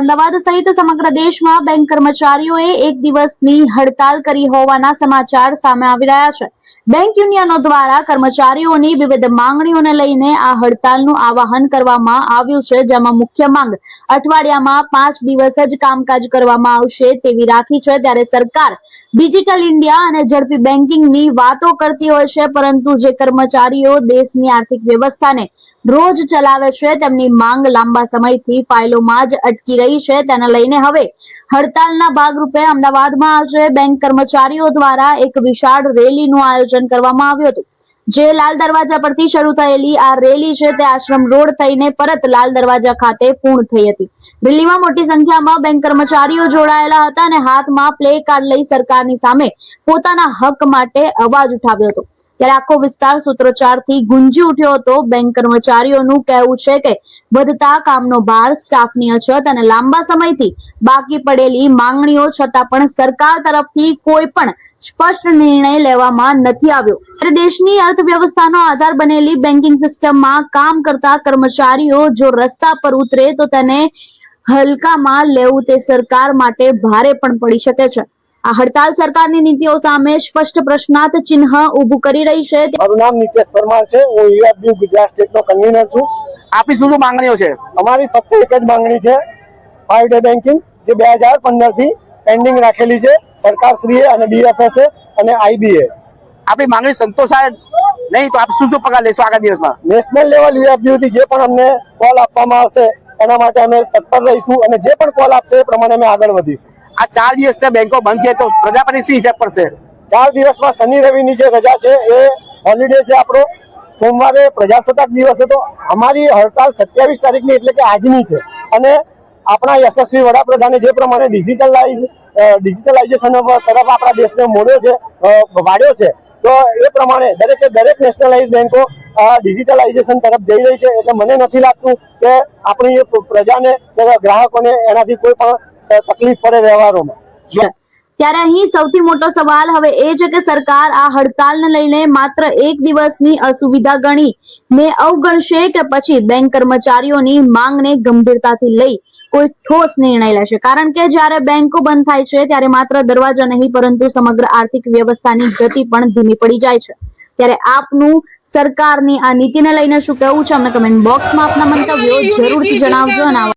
અમદાવાદ સહિત સમગ્ર દેશમાં બેંક કર્મચારીઓએ એક દિવસની હડતાલ કરી હોવાના સમાચાર સામે આવી રહ્યા છે। બેંક યુનિયનો દ્વારા કર્મચારીઓની વિવિધ માંગણીઓને લઈને આ હડતાલનું આહવાન કરવામાં આવ્યું છે, જેમાં મુખ્ય માંગ અઠવાડિયામાં 5 દિવસ જ કામકાજ કરવામાં આવશે તેવી રાખી છે। ત્યારે સરકાર ડિજિટલ ઇન્ડિયા અને ઝડપી બેન્કિંગની વાતો કરતી હોય છે, પરંતુ જે કર્મચારીઓ દેશની આર્થિક વ્યવસ્થાને રોજ ચલાવે છે તેમની માંગ લાંબા સમયથી ફાઇલોમાં જ અટકી રહી છે। તેને લઈને હવે હડતાલના ભાગરૂપે અમદાવાદમાં આજે બેંક કર્મચારીઓ દ્વારા એક વિશાળ રેલીનું આયોજન કરવામાં આવ્યું હતું, જે લાલ દરવાજા પરથી શરૂ થયેલી આ રેલી છે તે આશ્રમ રોડ થઈને પરત લાલ દરવાજા ખાતે પૂર્ણ થઈ હતી। રેલીમાં મોટી સંખ્યામાં બેંક કર્મચારીઓ જોડાયેલા હતા અને હાથમાં પ્લે કાર્ડ લઈ સરકારની સામે પોતાના હક માટે અવાજ ઉઠાવ્યો હતો। ત્યારે આખો વિસ્તાર સૂત્રોચ્ચારથી ગુંજી ઉઠ્યો હતો। બેંક કર્મચારીઓનું કહેવું છે કે વધતા કામનો ભાર, સ્ટાફની અછત અને લાંબા સમયથી બાકી પડેલી માંગણીઓ છતાં પણ સરકાર તરફથી કોઈ પણ સ્પષ્ટ નિર્ણય લેવામાં નથી આવ્યો। ત્યારે દેશની અર્થવ્યવસ્થાનો આધાર બનેલી બેન્કિંગ સિસ્ટમમાં કામ કરતા કર્મચારીઓ જો રસ્તા પર ઉતરે તો તેને હલકામાં લેવું તે સરકાર માટે ભારે પણ પડી શકે છે। આ હડતાલ સરકારની નીતિઓ સામે સ્પષ્ટ પ્રશ્નાર્થ ચિહ્ન ઊભું કરી રહી છે। મારું નામ નિતેશ પરમાર છે। હું યુએફબી ગુજરાત સ્ટેટનો કન્વીનર છું। આપની શું માંગણીઓ છે? અમારી ફક્ત એક જ માંગણી છે, 5 ડે બેન્કિંગ જે 2015 થી પેન્ડિંગ રાખેલી છે સરકારશ્રીએ અને બીએફએસએ અને આઈબીએ। આપણી માંગણી સંતોષાય નહીં તો આપ શું પગલાં લેશો આગળ દિવસમાં? નેશનલ લેવલ યુએફબી થી જે પણ અમને કોલ આપવામાં આવશે એના માટે અમે તત્પર રહીશું અને જે પણ કોલ આપશે એ પ્રમાણે અમે આગળ વધીશું। આ 4 દિવસ બેંકો બંધ છે તો પ્રજા પર શું ઇફેક્ટ પડશે? 4 દિવસમાં શનિ રવિની જે રજા છે એ હોલિડે છે આપણો। સોમવારે પ્રજાસત્તાક દિવસ હતો। અમારી હડતાલ 27 તારીખની એટલે કે આજની છે અને આપણા યશસ્વી વડાપ્રધાને જે પ્રમાણે ડિજિટલાઇઝેશન તરફ આપણા દેશને મોડ્યો છે, વાળ્યો છે, તો એ પ્રમાણે દરેક નેશનલાઇઝ બેંકો ડિજિટલાઇઝેશન તરફ જઈ રહી છે। એટલે મને નથી લાગતું કે આપણી પ્રજાને ગ્રાહકોને એનાથી કોઈ પણ તકલીફ પડે વ્યવહારોમાં। ત્યારે અહીં સૌથી મોટો સવાલ હવે એ છે કે સરકાર આ હડતાલને લઈને માત્ર એક દિવસની અસુવિધા ગણીને અવગણશે કે પછી બેંક કર્મચારીઓની માંગને ગંભીરતાથી લઈ કોઈ ઠોસ નિર્ણય લેશે। કારણ કે જ્યારે બેંકો બંધ થાય છે ત્યારે માત્ર દરવાજા નહીં પરંતુ સમગ્ર આર્થિક વ્યવસ્થાની ગતિ પણ ધીમી પડી જાય છે। ત્યારે આપનું સરકારની આ નીતિને લઈને શું કહેવું છે અમને કમેન્ટ બોક્સમાં આપના મંતવ્યો જરૂરથી જણાવજો।